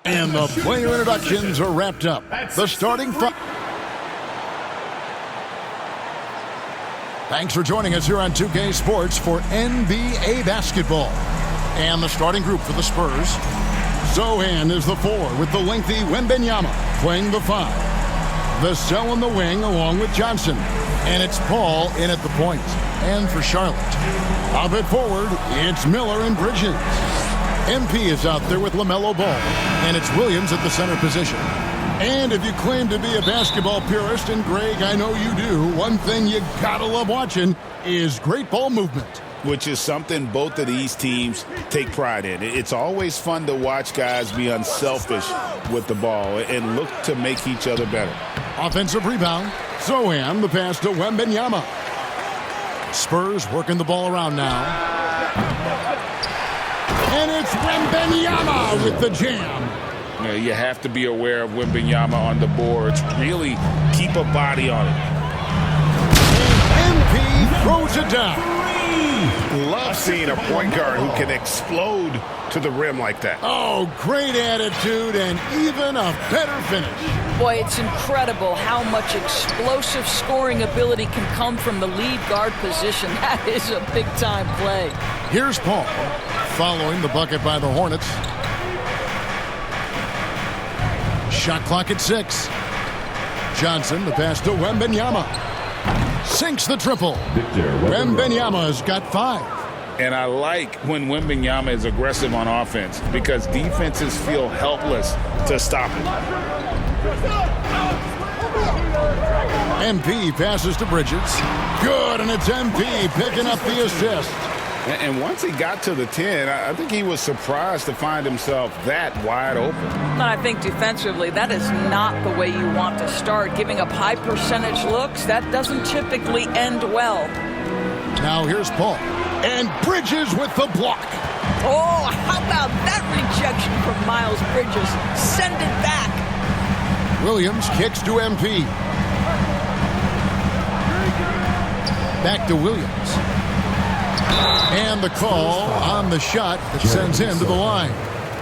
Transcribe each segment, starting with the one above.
And the player introductions are wrapped up. The starting five. Thanks for joining us here on 2K Sports for NBA basketball. And the starting group for the Spurs. Sochan is the 4 with the lengthy Wembanyama playing the 5. Vassell in the wing along with Johnson. And it's Paul in at the point. And for Charlotte, up at forward, it's Miller and Bridges. MP is out there with LaMelo Ball. And it's Williams at the center position. And if you claim to be a basketball purist, and Greg, I know you do, one thing you gotta love watching is great ball movement. Which is something both of these teams take pride in. It's always fun to watch guys be unselfish with the ball and look to make each other better. Offensive rebound. Sochan, the pass to Wembanyama. Spurs working the ball around now. And it's Wembanyama with the jam. You have to be aware of Wembanyama on the boards. Really keep a body on it. And MP throws it down. Love seeing a point guard who can explode to the rim like that. Oh, great attitude and even a better finish. Boy, it's incredible how much explosive scoring ability can come from the lead guard position. That is a big-time play. Here's Paul following the bucket by the Hornets. Shot clock at 6. Johnson, the pass to Wembanyama. Sinks the triple. Wembanyama's got 5. And I like when Wembanyama is aggressive on offense because defenses feel helpless to stop him. MP passes to Bridges. Good, and it's MP picking up the assist. And once he got to the 10, I think he was surprised to find himself that wide open. And I think defensively, that is not the way you want to start. Giving up high percentage looks, that doesn't typically end well. Now here's Paul. And Bridges with the block. Oh, how about that rejection from Miles Bridges? Send it back. Williams kicks to MP. Back to Williams. And the call on the shot that sends him to the line.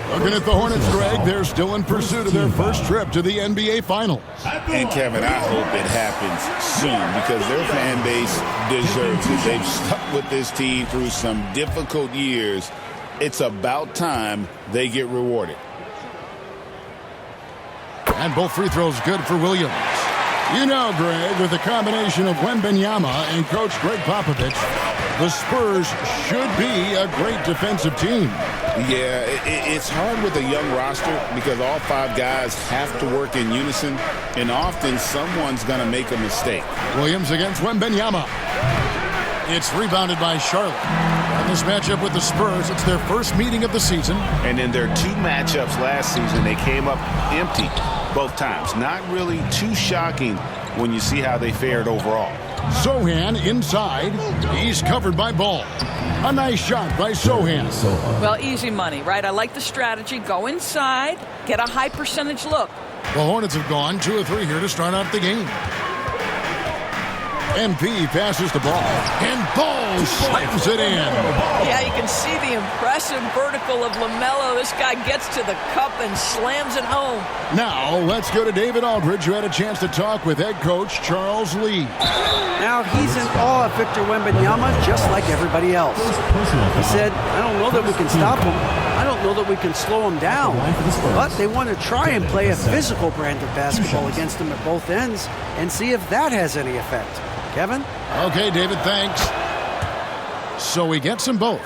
Looking at the Hornets, Greg, they're still in pursuit of their first trip to the NBA Finals. And, Kevin, I hope it happens soon because their fan base deserves it. They've stuck with this team through some difficult years. It's about time they get rewarded. And both free throws good for Williams. You know, Greg, with the combination of Wembanyama and Coach Greg Popovich, the Spurs should be a great defensive team. Yeah, it's hard with a young roster because all 5 guys have to work in unison, and often someone's going to make a mistake. Williams against Wembanyama. It's rebounded by Charlotte. In this matchup with the Spurs, it's their first meeting of the season. And in their 2 matchups last season, they came up empty both times. Not really too shocking when you see how they fared overall. Sochan inside. He's covered by Ball. A nice shot by Sochan. Well, easy money, right? I like the strategy. Go inside, get a high percentage look. The Hornets have gone 2 of 3 here to start out the game. MP passes the ball, and Ball slams it in. Yeah, you can see the impressive vertical of LaMelo. This guy gets to the cup and slams it home. Now, let's go to David Aldridge, who had a chance to talk with head coach Charles Lee. Now, he's in awe of Victor Wembanyama, just like everybody else. He said, I don't know that we can stop him. I don't know that we can slow him down. But they want to try and play a physical brand of basketball against him at both ends and see if that has any effect. Kevin? Okay, David, thanks. So he gets them both.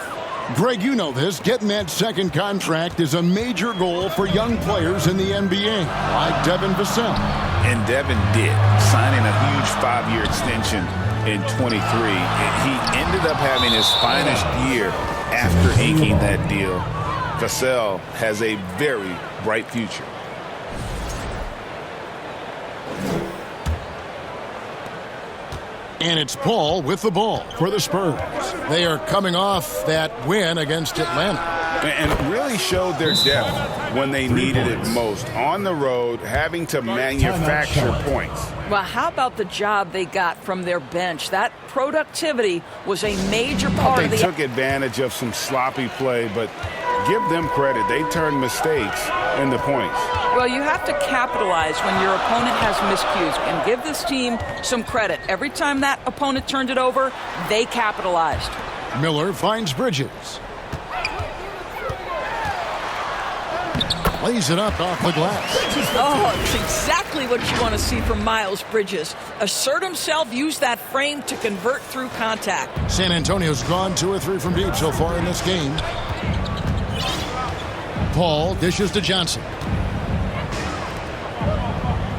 Greg, you know this. Getting that second contract is a major goal for young players in the NBA, like Devin Vassell. And Devin did, signing a huge 5-year extension in 23. He ended up having his finest year after inking that deal. Vassell has a very bright future. And it's Paul with the ball for the Spurs. They are coming off that win against Atlanta. And really showed their depth when they needed it most. On the road, having to manufacture points. Well, how about the job they got from their bench? That productivity was a major part of the... They took advantage of some sloppy play, but give them credit. They turn mistakes into points. Well, you have to capitalize when your opponent has miscues and give this team some credit. Every time that opponent turned it over, they capitalized. Miller finds Bridges. Lays it up off the glass. Oh, it's exactly what you want to see from Miles Bridges. Assert himself, use that frame to convert through contact. San Antonio's drawn 2 or 3 from deep so far in this game. Paul dishes to Johnson.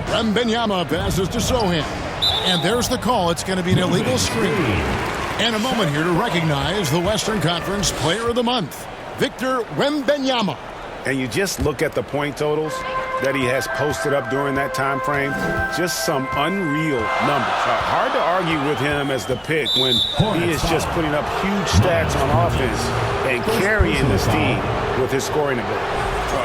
Wembanyama passes to Sochan. And there's the call. It's going to be an illegal screen. And a moment here to recognize the Western Conference Player of the Month, Victor Wembanyama. And you just look at the point totals that he has posted up during that time frame. Just some unreal numbers. Hard to argue with him as the pick when he is just putting up huge stats on offense and carrying this team with his scoring ability.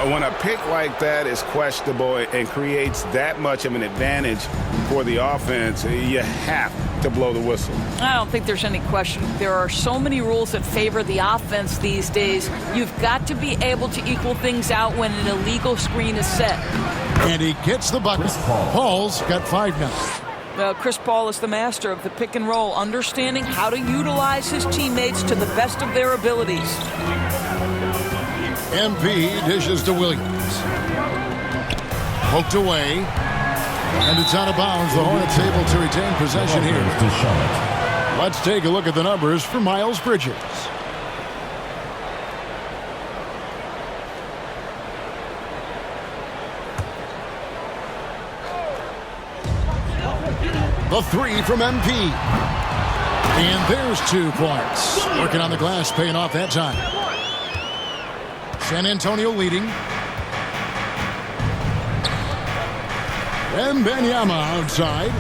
When a pick like that is questionable and creates that much of an advantage for the offense, you have to blow the whistle. I don't think there's any question. There are so many rules that favor the offense these days. You've got to be able to equal things out when an illegal screen is set. And he gets the bucket. Paul's got 5 now. Chris Paul is the master of the pick and roll, understanding how to utilize his teammates to the best of their abilities. MP dishes to Williams. Poked away. And it's out of bounds. The Hornets able to retain possession here. Let's take a look at the numbers for Miles Bridges. The 3 from MP. And there's 2 points. Working on the glass, paying off that time. San Antonio leading. Wembanyama outside.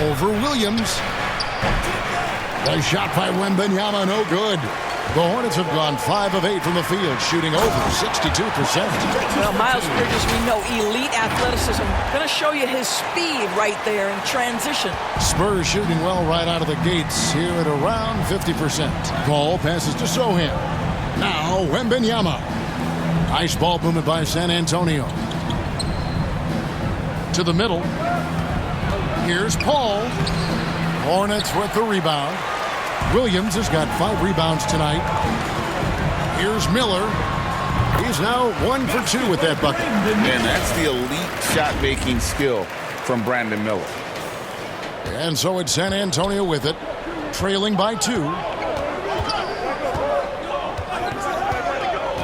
Over Williams. The shot by Wembanyama, no good. The Hornets have gone 5 of 8 from the field, shooting over 62%. Well, Miles Bridges, we know elite athleticism. Going to show you his speed right there in transition. Spurs shooting well right out of the gates here at around 50%. Paul passes to Sochan. Now Wembanyama. Nice ball movement by San Antonio. To the middle. Here's Paul. Hornets with the rebound. Williams has got 5 rebounds tonight. Here's Miller. He's now 1 for 2 with that bucket. And that's the elite shot-making skill from Brandon Miller. And so it's San Antonio with it, trailing by 2.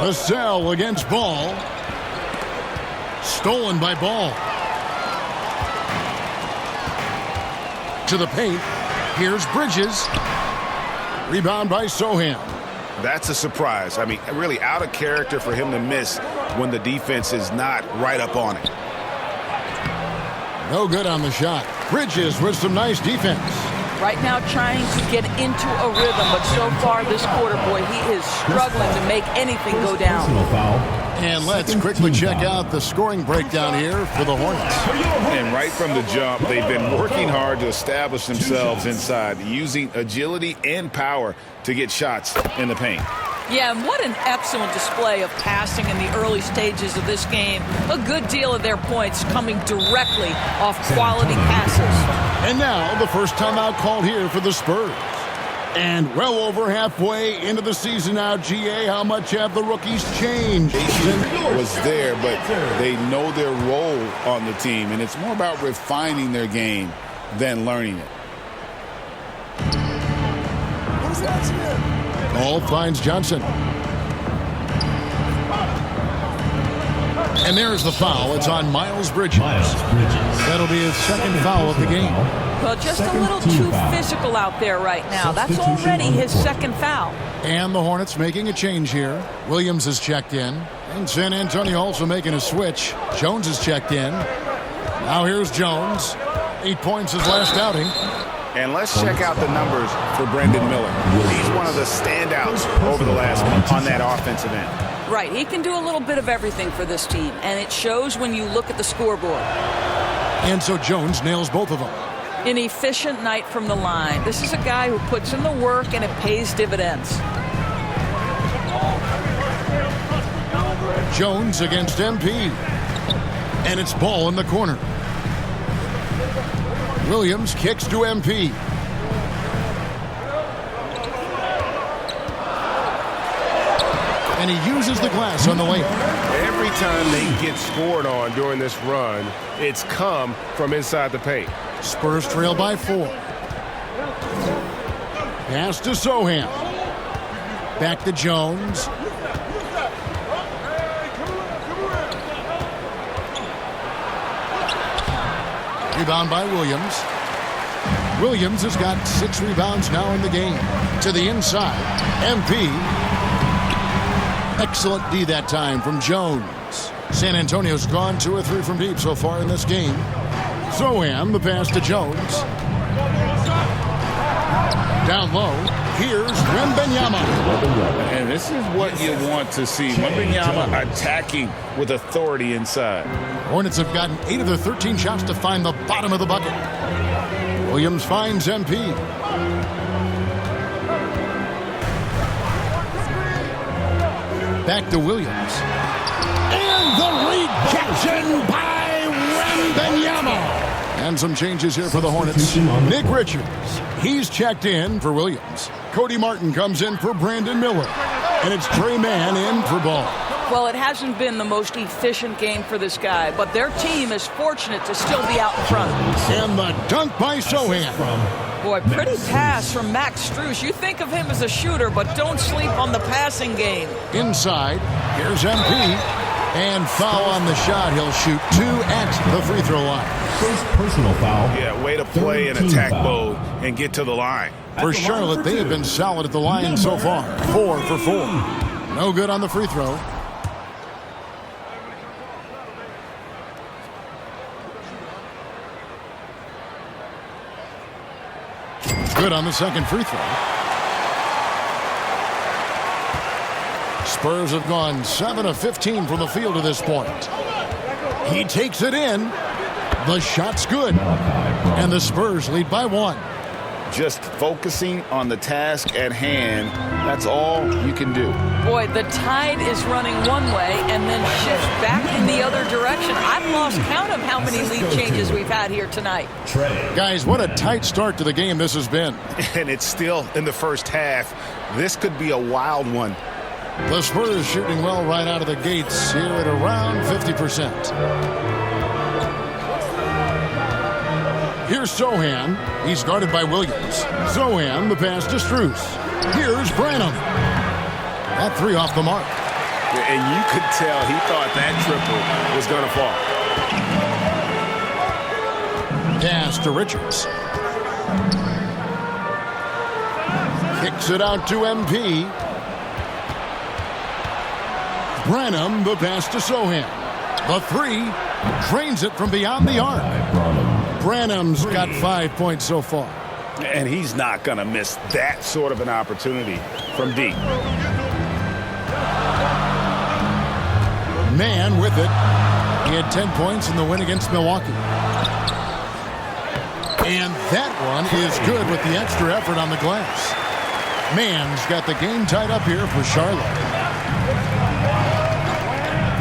Vassell against Ball. Stolen by Ball. To the paint. Here's Bridges. Rebound by Sochan. That's a surprise. I mean, really out of character for him to miss when the defense is not right up on it. No good on the shot. Bridges with some nice defense. Right now trying to get into a rhythm, but so far this quarter, boy, he is struggling to make anything go down. And let's quickly check out the scoring breakdown here for the Hornets. And right from the jump, they've been working hard to establish themselves inside, using agility and power to get shots in the paint. Yeah, and what an excellent display of passing in the early stages of this game. A good deal of their points coming directly off quality passes. And now the first timeout called here for the Spurs. And well over halfway into the season now, GA, how much have the rookies changed? Was there, but they know their role on the team, and it's more about refining their game than learning it. Ball finds Johnson. And there's the foul. It's on Miles Bridges. That'll be his 2nd foul of the game. Well, just a little too physical out there right now. That's already his 2nd foul. And the Hornets making a change here. Williams has checked in. And San Antonio also making a switch. Jones has checked in. Now here's Jones. 8 points his last outing. And let's check out the numbers for Brandon Miller. He's one of the standouts over the last month on that offensive end. Right, he can do a little bit of everything for this team, and it shows when you look at the scoreboard. And so Jones nails both of them. An efficient night from the line. This is a guy who puts in the work and it pays dividends. Jones against MP. And it's ball in the corner. Williams kicks to MP. And he uses the glass on the way. Every time they get scored on during this run, it's come from inside the paint. Spurs trail by 4. Pass to Sohan. Back to Jones. Rebound by Williams. Williams has got 6 rebounds now in the game. To the inside. MP. Excellent D that time from Jones. San Antonio's gone 2 or 3 from deep so far in this game. Sohan, the pass to Jones. Down low. Here's Wembanyama. And this is what you want to see. Wembanyama attacking with authority inside. Hornets have gotten 8 of their 13 shots to find the bottom of the bucket. Williams finds MP. Back to Williams. And the rejection by Wembanyama. And some changes here for the Hornets. Nick Richards, he's checked in for Williams. Cody Martin comes in for Brandon Miller. And it's Trey Mann in for Ball. Well, it hasn't been the most efficient game for this guy, but their team is fortunate to still be out in front. And the dunk by Sohan. Boy, pretty pass from Max Strus. You think of him as a shooter, but don't sleep on the passing game. Inside, here's MP. And foul on the shot. He'll shoot 2 at the free throw line. First personal foul. Yeah, way to play in attack mode and get to the line. For Charlotte, they have been solid at the line so far. 4 for 4. No good on the free throw. Good on the second free throw. Spurs have gone 7 of 15 from the field to this point. He takes it in. The shot's good. And the Spurs lead by 1. Just focusing on the task at hand, that's all you can do. Boy, the tide is running one way and then shifts back in the other direction. I've lost count of how many lead changes we've had here tonight. Guys, what a tight start to the game this has been. And it's still in the first half. This could be a wild one. The Spurs shooting well right out of the gates here at around 50%. Here's Sohan. He's guarded by Williams. Sohan, the pass to Strus. Here's Branham. That 3 off the mark. And you could tell he thought that triple was going to fall. Pass to Richards. Kicks it out to MP. Branham, the pass to Sohan. The 3 drains it from beyond the arc. Branham's got 5 points so far. And he's not going to miss that sort of an opportunity from deep. Mann with it. He had 10 points in the win against Milwaukee. And that one is good with the extra effort on the glass. Mann's got the game tied up here for Charlotte.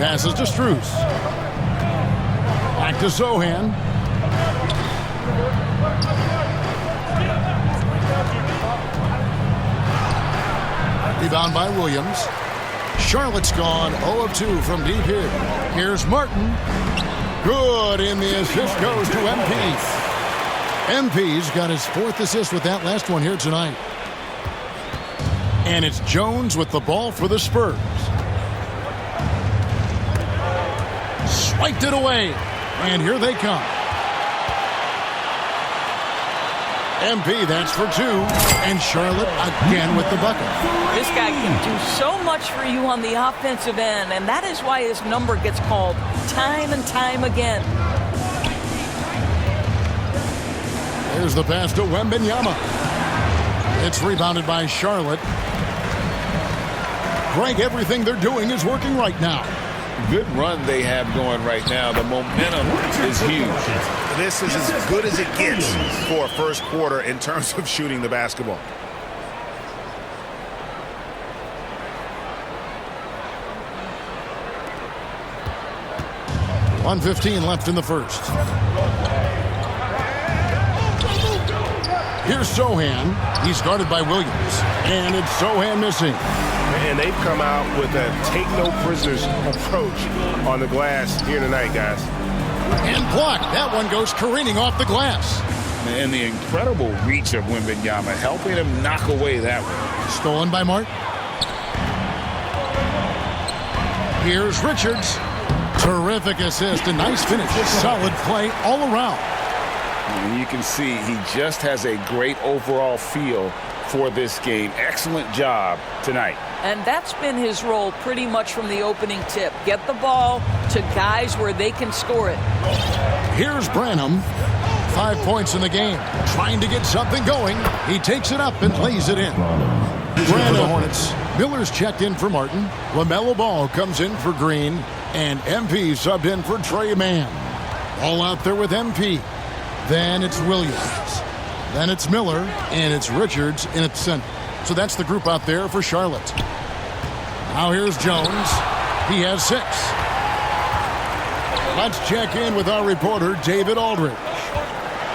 Passes to Strus. Back to Sohan. Rebound by Williams. Charlotte's gone 0 of 2 from deep here. Here's Martin. Good, and the assist goes to MP. MP's got his 4th assist with that last one here tonight. And it's Jones with the ball for the Spurs. Swiped it away, and here they come. MP, that's for 2, and Charlotte again with the bucket. This guy can do so much for you on the offensive end, and that is why his number gets called time and time again. There's the pass to Wembanyama. It's rebounded by Charlotte. Greg, everything they're doing is working right now. Good run they have going right now. The momentum is huge. This is as good as it gets for a first quarter in terms of shooting the basketball. .115 left in the first. Here's Sochan. He's guarded by Williams. And it's Sochan missing. And they've come out with a take-no-prisoners approach on the glass here tonight, guys. And blocked. That one goes careening off the glass. And the incredible reach of Wembanyama, helping him knock away that one. Stolen by Martin. Here's Richards. Terrific assist. A nice finish. Solid play all around. And you can see he just has a great overall feel for this game. Excellent job tonight. And that's been his role pretty much from the opening tip. Get the ball to guys where they can score it. Here's Branham. 5 points in the game. Trying to get something going. He takes it up and lays it in. Branham for the Hornets. Miller's checked in for Martin. LaMelo Ball comes in for Green. And MP subbed in for Trey Mann. All out there with MP. Then it's Williams. Then it's Miller. And it's Richards in its center. So that's the group out there for Charlotte. Now here's Jones. He has 6. Let's check in with our reporter, David Aldridge.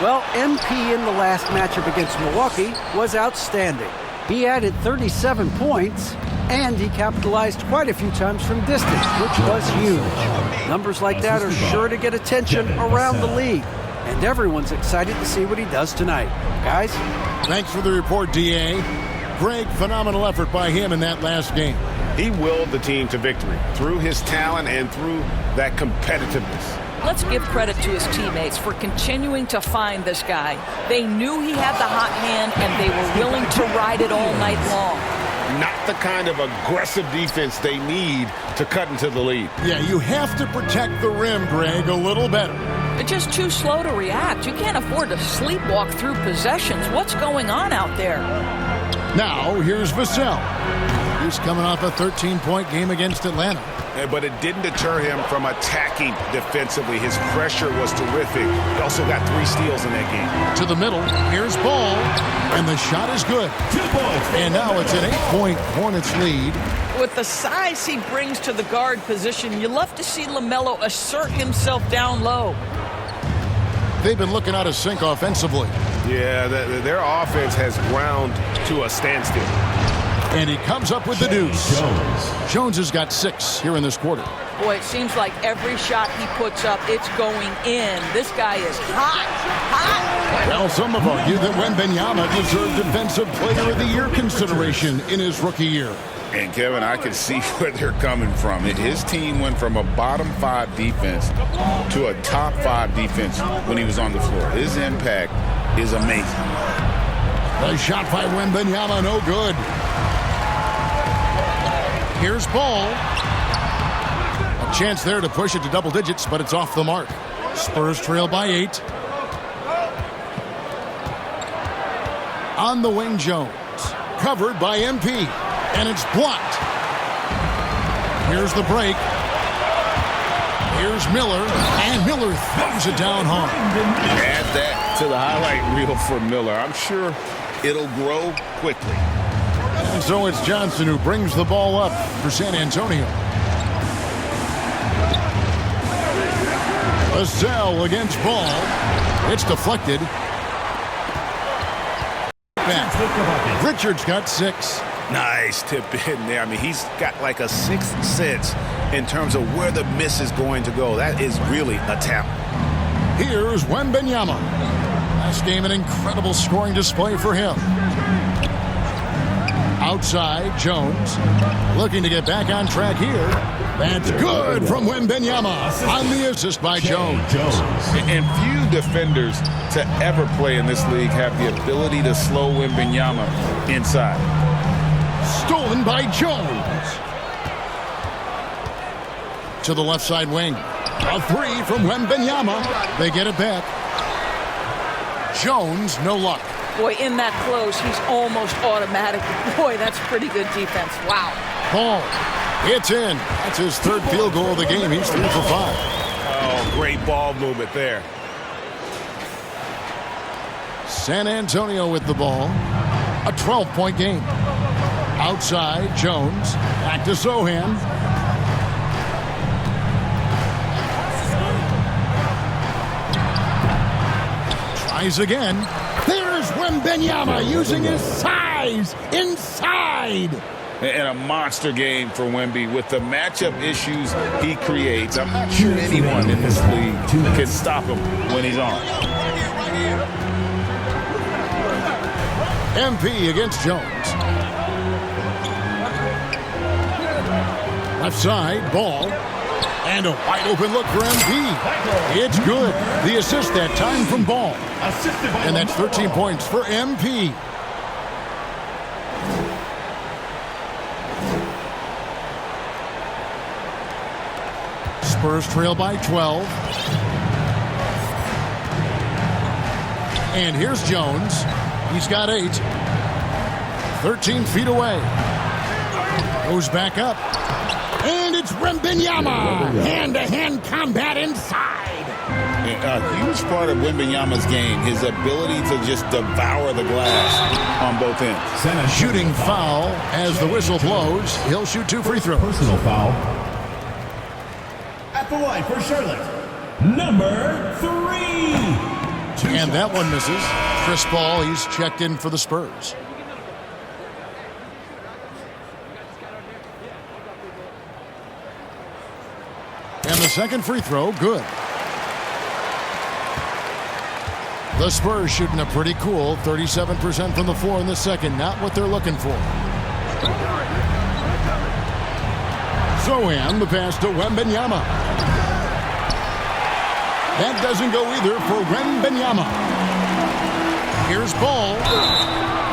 Well, MP in the last matchup against Milwaukee was outstanding. He added 37 points, and he capitalized quite a few times from distance, which was huge. Numbers like that are sure to get attention around the league, and everyone's excited to see what he does tonight. Guys? Thanks for the report, D.A. Greg, phenomenal effort by him in that last game. He willed the team to victory through his talent and through that competitiveness. Let's give credit to his teammates for continuing to find this guy. They knew he had the hot hand, and they were willing to ride it all night long. Not the kind of aggressive defense they need to cut into the lead. Yeah, you have to protect the rim, Greg, a little better. They're just too slow to react. You can't afford to sleepwalk through possessions. What's going on out there? Now, here's Vassell. He's coming off a 13-point game against Atlanta. But it didn't deter him from attacking defensively. His pressure was terrific. He also got 3 steals in that game. To the middle, here's Ball, and the shot is good. And now it's an 8-point Hornets lead. With the size he brings to the guard position, you love to see LaMelo assert himself down low. They've been looking out of sync offensively. Yeah, their offense has ground to a standstill. And he comes up with the deuce. Jones has got 6 here in this quarter. Boy, it seems like every shot he puts up, it's going in. This guy is hot. Well, some have argued that Wembanyama deserved Defensive Player of the Year consideration in his rookie year. And, Kevin, I can see where they're coming from. His team went from a bottom 5 defense to a top 5 defense when he was on the floor. His impact is amazing. The shot by Wembanyama, no good. Here's Ball. A chance there to push it to double digits, but it's off the mark. Spurs trail by 8. On the wing, Jones. Covered by MP. And it's blocked. Here's the break. Here's Miller. And Miller throws it down hard. Add that to the highlight reel for Miller. I'm sure it'll grow quickly. And so it's Johnson who brings the ball up for San Antonio. Vassell against Ball. It's deflected. Back. Richards got 6. Nice tip in there. I mean, he's got like a 6th sense in terms of where the miss is going to go. That is really a talent. Here's Wembanyama. Last game, an incredible scoring display for him. Outside, Jones looking to get back on track here. That's good from Wembanyama on the assist by Jones. And few defenders to ever play in this league have the ability to slow Wembanyama inside. Stolen by Jones. To the left side wing. A 3 from Wembanyama. They get it back. Jones, no luck. Boy, in that close, he's almost automatic. Boy, that's pretty good defense. Wow. Ball. It's in. That's his third field goal of the game. He's 3 for 5. Oh, great ball movement there. San Antonio with the ball. A 12-point game. Outside, Jones. Back to Sochan. Tries again. There's Wembanyama using his size inside. And a monster game for Wemby with the matchup issues he creates. I'm not sure anyone in this league can stop him when he's on. MP against Jones. Left side, Ball. And a wide open look for MP. It's good. The assist that time from Ball. And that's 13 points for MP. Spurs trail by 12. And here's Jones. He's got 8. 13 feet away. Goes back up. And it's Wembanyama. Hand-to-hand combat inside. A huge part of Wembanyama's game, his ability to just devour the glass on both ends. Shooting foul as the whistle blows. He'll shoot 2 free throws. Personal foul. At the line for Charlotte, number 3. And that one misses. Chris Paul, he's checked in for the Spurs. And the second free throw, good. The Spurs shooting a pretty cool 37% from the floor in the second. Not what they're looking for. Sochan, the pass to Wembanyama. That doesn't go either for Wembanyama. Here's Ball.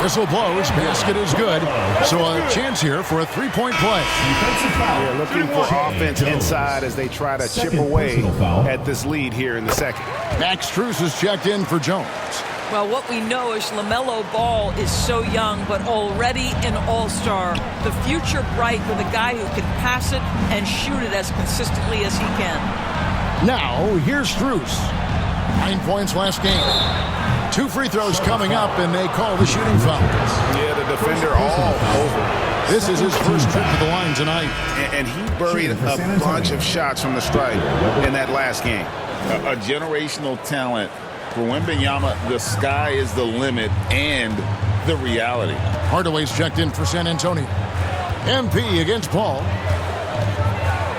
Whistle blows. Basket is good. So a chance here for a three-point play. Yeah, looking for offense inside as they try to chip away at this lead here in the second. Max Strus is checked in for Jones. Well, what we know is LaMelo Ball is so young, but already an all-star. The future bright with a guy who can pass it and shoot it as consistently as he can. Now, here's Strus. 9 points last game. 2 free throws coming up, and they call the shooting foul. Yeah, the defender all over. This is his first trip to the line tonight. And he buried a bunch of shots from the stripe in that last game. A generational talent. For Wembanyama, the sky is the limit and the reality. Hardaway's checked in for San Antonio. MP against Paul.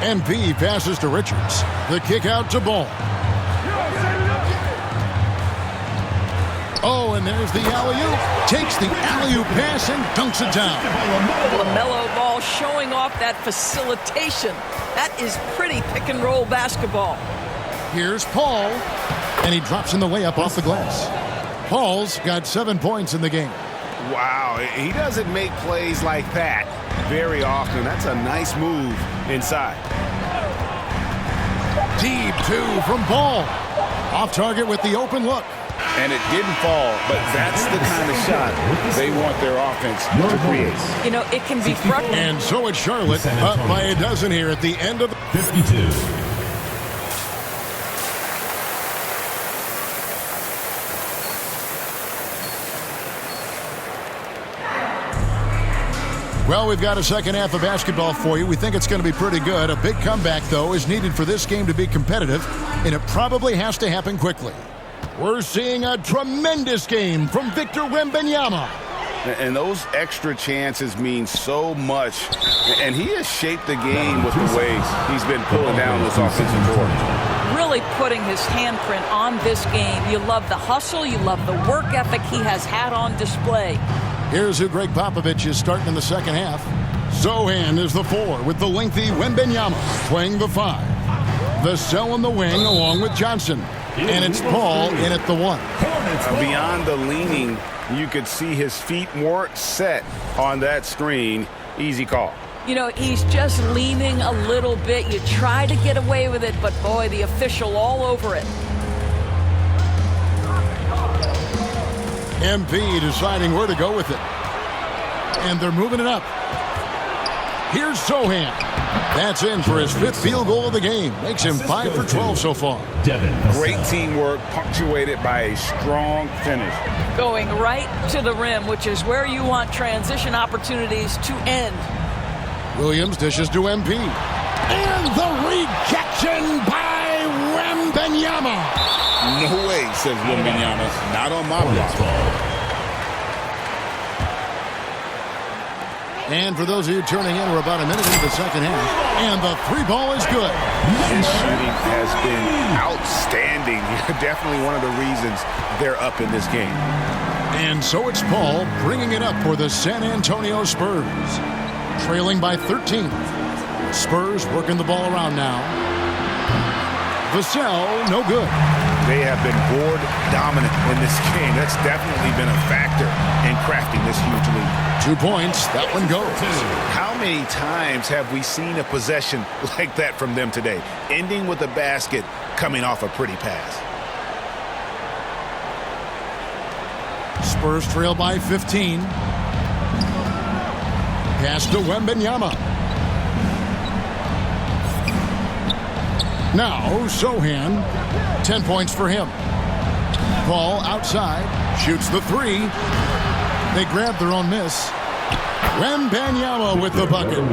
MP passes to Richards. The kick out to Ball. Oh, and there's the alley-oop. Takes the alley-oop pass and dunks it down. LaMelo Ball showing off that facilitation. That is pretty pick-and-roll basketball. Here's Paul. And he drops in the layup off the glass. Paul's got 7 points in the game. Wow, he doesn't make plays like that very often. That's a nice move inside. Deep 2 from Ball. Off target with the open look. And it didn't fall, but that's the kind of shot they want their offense to create. You know, it can be frustrating. And so it's Charlotte up by a dozen here at the end of the 52. Well, we've got a second half of basketball for you. We think it's going to be pretty good. A big comeback, though, is needed for this game to be competitive, and it probably has to happen quickly. We're seeing a tremendous game from Victor Wembanyama. And those extra chances mean so much. And he has shaped the game with the way he's been pulling down this offensive board. Really putting his handprint on this game. You love the hustle. You love the work ethic he has had on display. Here's who Greg Popovich is starting in the second half. Sochan is the 4 with the lengthy Wembanyama playing the 5. Vassell in the wing along with Johnson. And it's Paul in at the 1. Beyond the leaning, you could see his feet more set on that screen. Easy call. You know, he's just leaning a little bit. You try to get away with it, but boy, the official all over it. MP deciding where to go with it. And they're moving it up. Here's Sohan. That's in for his 5th field goal of the game. Makes him 5 for 12 so far. Great teamwork, punctuated by a strong finish. Going right to the rim, which is where you want transition opportunities to end. Williams dishes to MP. And the rejection by Wembanyama. No way, says Wembanyama. Not on my block. And for those of you turning in, we're about a minute into the second half. And the 3-ball is good. His shooting has been outstanding. Definitely one of the reasons they're up in this game. And so it's Paul bringing it up for the San Antonio Spurs. Trailing by 13. Spurs working the ball around now. Vassell, no good. They have been board dominant in this game. That's definitely been a factor in crafting this huge lead. 2 points. That one goes. How many times have we seen a possession like that from them today? Ending with a basket, coming off a pretty pass. Spurs trail by 15. Pass to Wembanyama. Now, Sohan. 10 points for him. Ball outside. Shoots the 3. They grab their own miss. Wembanyama with the bucket.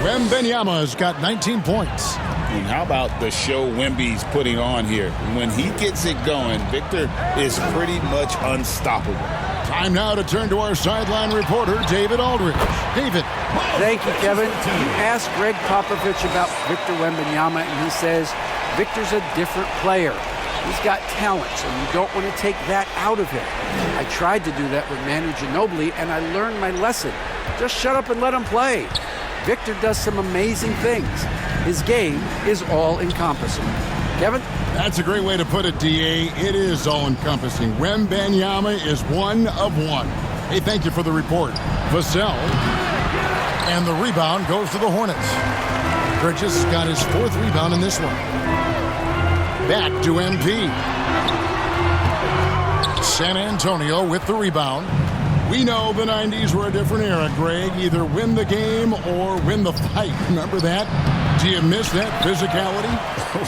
Wembanyama's got 19 points. And how about the show Wemby's putting on here? When he gets it going, Victor is pretty much unstoppable. Time now to turn to our sideline reporter, David Aldridge. David. Thank you, Kevin. You asked Greg Popovich about Victor Wembanyama, and he says Victor's a different player. He's got talent, so you don't want to take that out of him. I tried to do that with Manu Ginobili, and I learned my lesson. Just shut up and let him play. Victor does some amazing things. His game is all-encompassing. Kevin? That's a great way to put it, D.A. It is all-encompassing. Wembanyama is one of one. Hey, thank you for the report. Vassell. And the rebound goes to the Hornets. Bridges got his 4th rebound in this one. Back to MP. San Antonio with the rebound. We know the 90s were a different era, Greg. Either win the game or win the fight. Remember that? Do you miss that physicality?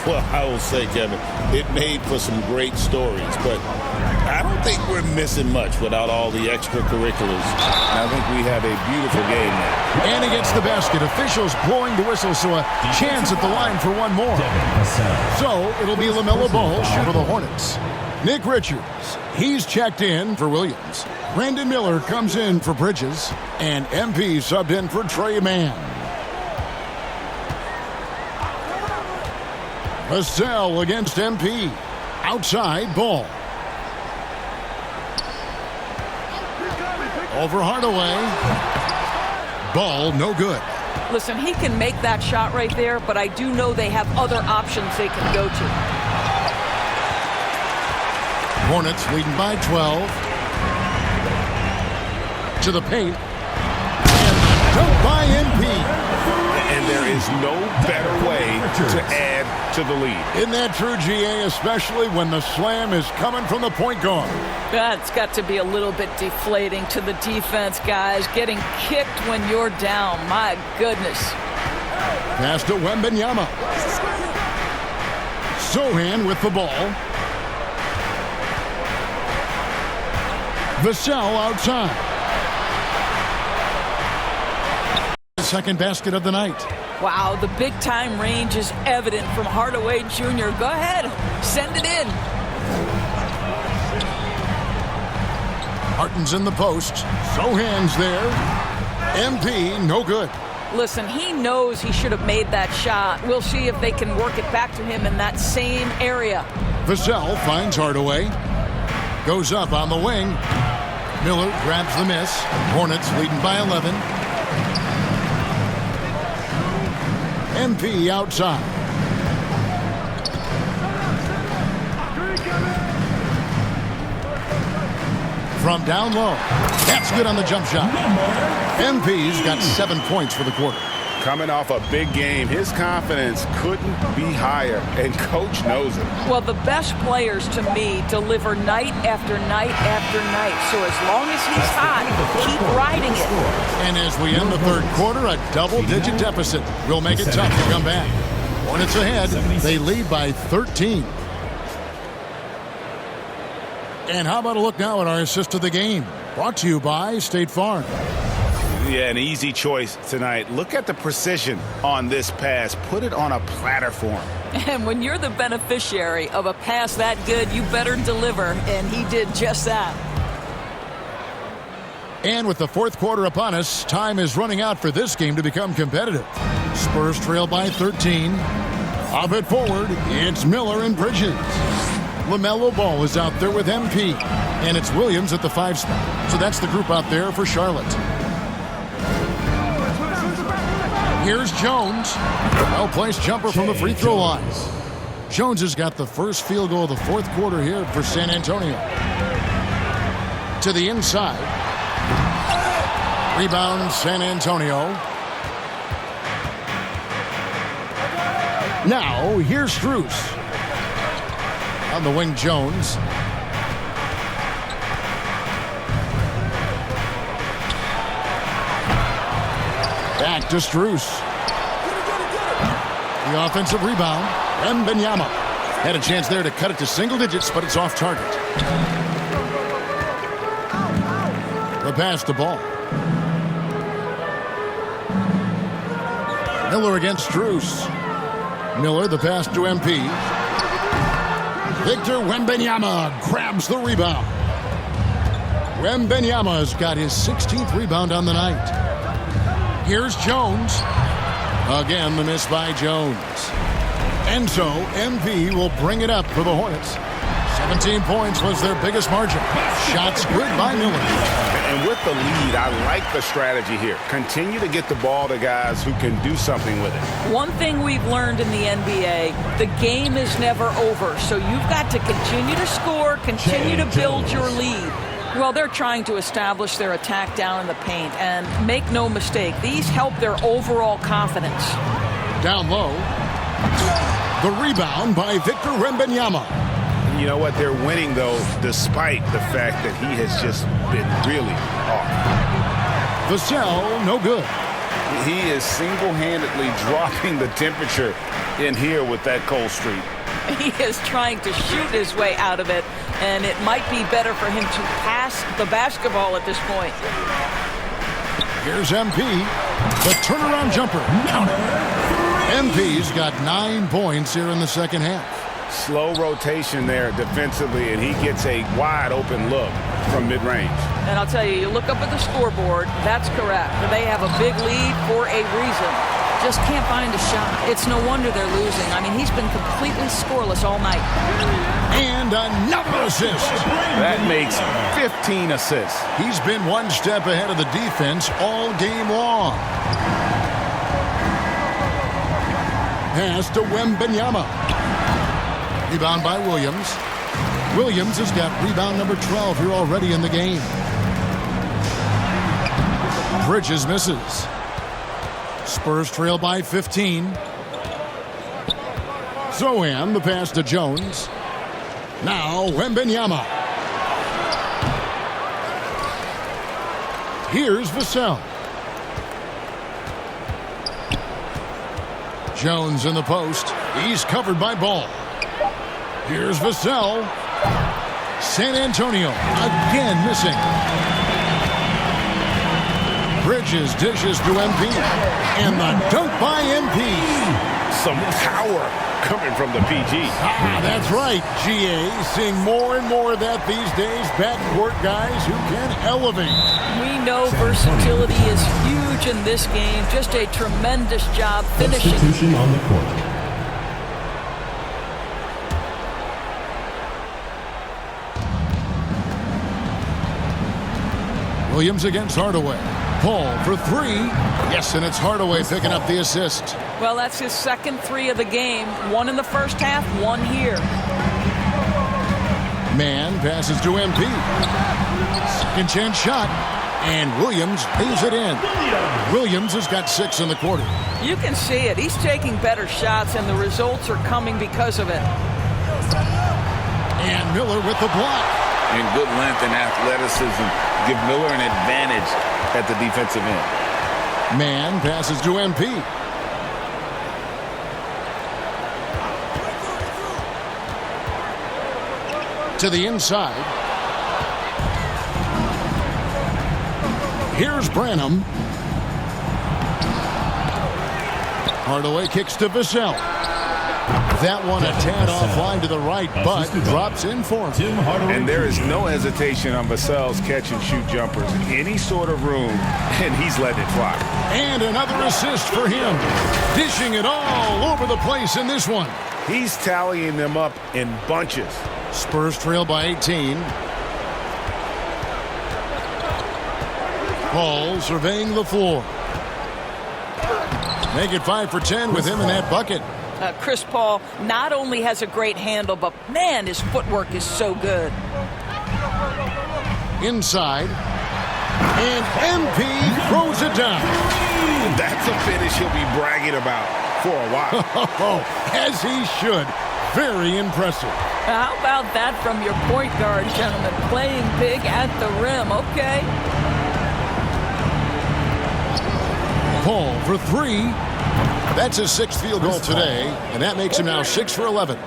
Well, I will say, Kevin, it made for some great stories, but I don't think we're missing much without all the extracurriculars. I think we have a beautiful game now. And he gets the basket. Officials blowing the whistle, so a chance at the line for one more. So it'll be LaMelo Ball for the Hornets. Nick Richards, he's checked in for Williams. Brandon Miller comes in for Bridges. And MP subbed in for Trey Mann. Vassell against MP. Outside Ball. Over Hardaway. Ball no good. Listen, he can make that shot right there, but I do know they have other options they can go to. Hornets leading by 12. To the paint. And dunked by MP. And there is no better way to add to the lead. Isn't that true, GA? Especially when the slam is coming from the point guard. That's got to be a little bit deflating to the defense, guys. Getting kicked when you're down. My goodness. Pass to Wembanyama. Sohan with the ball. Vassell outside. Second basket of the night. Wow, the big-time range is evident from Hardaway Jr. Go ahead, send it in. Harton's in the post. Sohan's there. MP, no good. Listen, he knows he should have made that shot. We'll see if they can work it back to him in that same area. Vassell finds Hardaway. Goes up on the wing. Miller grabs the miss. Hornets leading by 11. MP outside. From down low. That's good on the jump shot. MP's got 7 points for the quarter. Coming off a big game, his confidence couldn't be higher, and Coach knows it. Well, the best players, to me, deliver night after night after night. So as long as he's hot, keep riding it. And as we end the third quarter, a double-digit deficit will make it tough to come back. Hornets ahead. They lead by 13. And how about a look now at our assist of the game? Brought to you by State Farm. Yeah, an easy choice tonight. Look at the precision on this pass. Put it on a platter for him. And when you're the beneficiary of a pass that good, you better deliver. And he did just that. And with the fourth quarter upon us, time is running out for this game to become competitive. Spurs trail by 13. Up it forward, it's Miller and Bridges. LaMelo Ball is out there with MP. And it's Williams at the 5 spot. So that's the group out there for Charlotte. Here's Jones. Well-placed jumper from the free throw line. Jones has got the first field goal of the fourth quarter here for San Antonio. To the inside. Rebound San Antonio. Now, here's Strus. On the wing, Jones. Back to Strus. The offensive rebound. Wembanyama had a chance there to cut it to single digits, but it's off target. The pass to Ball. Miller against Strus. Miller, the pass to MP. Victor Wembanyama grabs the rebound. Wembanyama's got his 16th rebound on the night. Here's Jones. Again, the miss by Jones. And so, MP will bring it up for the Hornets. 17 points was their biggest margin. Shots good by Miller. And with the lead, I like the strategy here. Continue to get the ball to guys who can do something with it. One thing we've learned in the NBA, the game is never over. So you've got to continue to score, continue to build your lead. Well, they're trying to establish their attack down in the paint. And make no mistake, these help their overall confidence. Down low. The rebound by Victor Wembanyama. You know what? They're winning, though, despite the fact that he has just been really off. Vassell, no good. He is single-handedly dropping the temperature in here with that cold streak. He is trying to shoot his way out of it, and it might be better for him to pass the basketball at this point. Here's MP. The turnaround jumper. MP's got 9 points here in the second half. Slow rotation there defensively, and he gets a wide-open look from mid-range. And I'll tell you, you look up at the scoreboard, that's correct. They have a big lead for a reason. Just can't find a shot. It's no wonder they're losing. I mean, he's been completely scoreless all night. And another assist. That makes 15 assists. He's been one step ahead of the defense all game long. Pass to Wembanyama. Rebound by Williams. Williams has got rebound number 12 here already in the game. Bridges misses. Spurs trail by 15. Zohan, the pass to Jones. Now Wembanyama. Here's Vassell. Jones in the post. He's covered by Ball. Here's Vassell. San Antonio again missing. Bridges dishes to MP. And the dunk by MP. Some power coming from the PG. That's right, GA. Seeing more and more of that these days. Backcourt guys who can elevate. We know versatility is huge in this game. Just a tremendous job finishing. Substitution on the court. Williams against Hardaway. Paul for 3. Yes, and it's Hardaway picking up the assist. Well, that's his second 3 of the game. 1 in the first half, 1 here. Man passes to MP. Second chance shot. And Williams leaves it in. Williams has got 6 in the quarter. You can see it. He's taking better shots, and the results are coming because of it. And Miller with the block. And good length and athleticism give Miller an advantage at the defensive end. Man passes to MP. To the inside. Here's Branham. Hardaway kicks to Vassell. That one a tad offline to the right, but drops in for him. And there is no hesitation on Vassell's catch-and-shoot jumpers. Any sort of room, and he's letting it fly. And another assist for him. Dishing it all over the place in this one. He's tallying them up in bunches. Spurs trail by 18. Paul surveying the floor. Make it 5 for 10 with him in that bucket. Chris Paul not only has a great handle, but man, his footwork is so good. Inside. And MP throws it down. That's a finish he'll be bragging about for a while. As he should. Very impressive. How about that from your point guard, gentlemen? Playing big at the rim, okay? Paul for 3. That's his 6th field goal today, and that makes him now 6 for 11.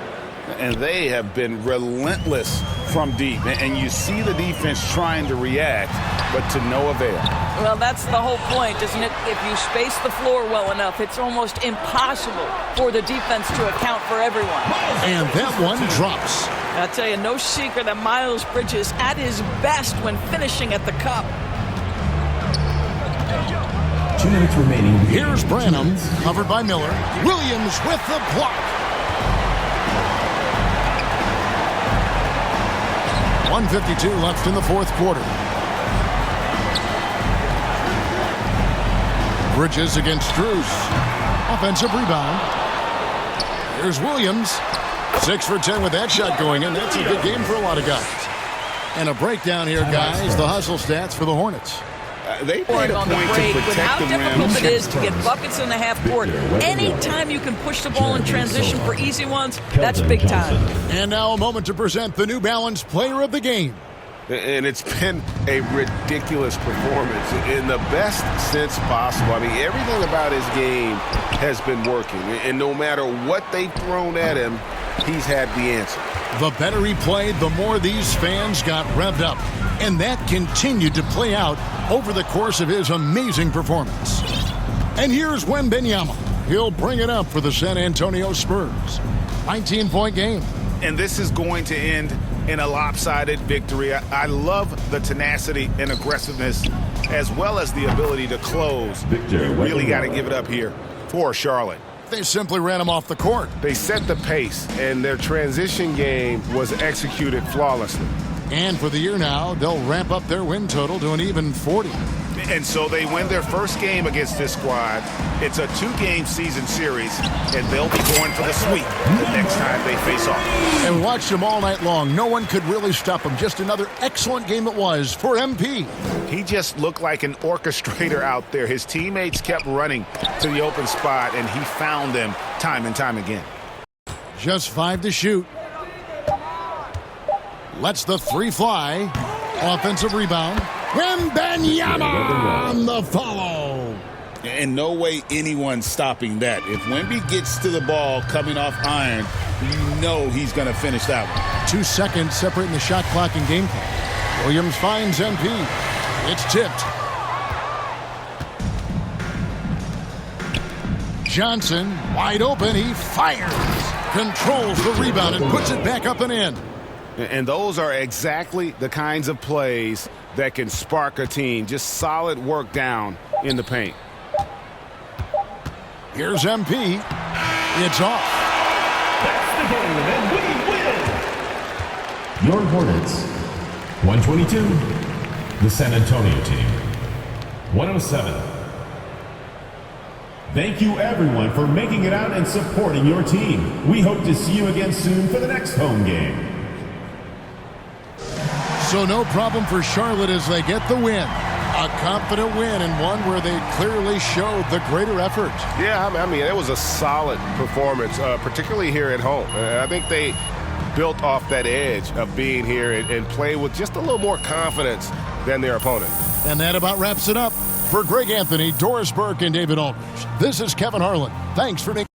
And they have been relentless from deep. And you see the defense trying to react, but to no avail. Well, that's the whole point, isn't it? If you space the floor well enough, it's almost impossible for the defense to account for everyone. And that one drops. I tell you, no secret that Miles Bridges at his best when finishing at the cup. 2 minutes remaining. Here's Branham, covered by Miller. Williams with the block. 1:52 left in the 4th quarter. Bridges against Strus. Offensive rebound. Here's Williams. 6 for 10 with that shot going in. That's a good game for a lot of guys. And a breakdown here, guys. The hustle stats for the Hornets. They made a on the point break to with protect how the difficult rim. it is to get buckets in the half court. Anytime you can push the ball in transition for easy ones, that's big time. And now a moment to present the New Balance Player of the Game. And it's been a ridiculous performance in the best sense possible. I mean, everything about his game has been working. And no matter what they've thrown at him, he's had the answer. The better he played, the more these fans got revved up. And that continued to play out over the course of his amazing performance. And here's Wembanyama. He'll bring it up for the San Antonio Spurs. 19-point game. And this is going to end in a lopsided victory. I love the tenacity and aggressiveness as well as the ability to close. You really got to give it up here for Charlotte. They simply ran him off the court. They set the pace, and their transition game was executed flawlessly. And for the year now, they'll ramp up their win total to an even 40. And so they win their first game against this squad. It's a 2-game season series, and they'll be going for the sweep the next time they face off. And watched them all night long. No one could really stop him. Just another excellent game it was for MP. He just looked like an orchestrator out there. His teammates kept running to the open spot, and he found them time and time again. Just 5 to shoot. Lets the 3 fly. Offensive rebound. Wembanyama on the follow. And no way anyone's stopping that. If Wemby gets to the ball coming off iron, you know he's going to finish that one. 2 seconds separating the shot clock and game clock. Williams finds MP. It's tipped. Johnson, wide open. He fires. Controls the rebound and puts it back up and in. And those are exactly the kinds of plays that can spark a team. Just solid work down in the paint. Here's MP. It's off. That's the game, and we win! Your Hornets, 122. The San Antonio team, 107. Thank you, everyone, for making it out and supporting your team. We hope to see you again soon for the next home game. So no problem for Charlotte as they get the win. A confident win and one where they clearly showed the greater effort. Yeah, I mean, it was a solid performance, particularly here at home. And I think they built off that edge of being here and play with just a little more confidence than their opponent. And that about wraps it up. For Greg Anthony, Doris Burke, and David Aldridge, this is Kevin Harlan. Thanks for making